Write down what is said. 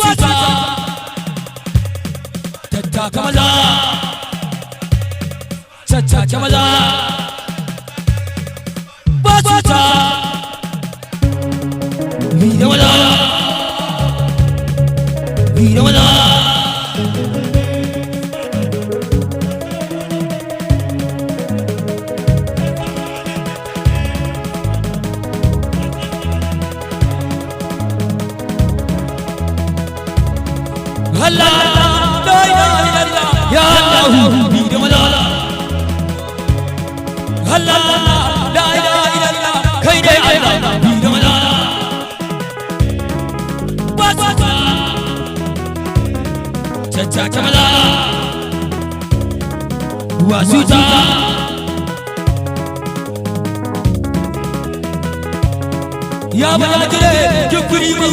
cuta tattaka maza tattaka maza ba cuta bi da maza bi da maza Allah la ilaha illallah ya Allah bi da maza Allah la ilaha illallah kai dai Allah bi da maza ba ta ta maza wasuta ya bala jire kuri mu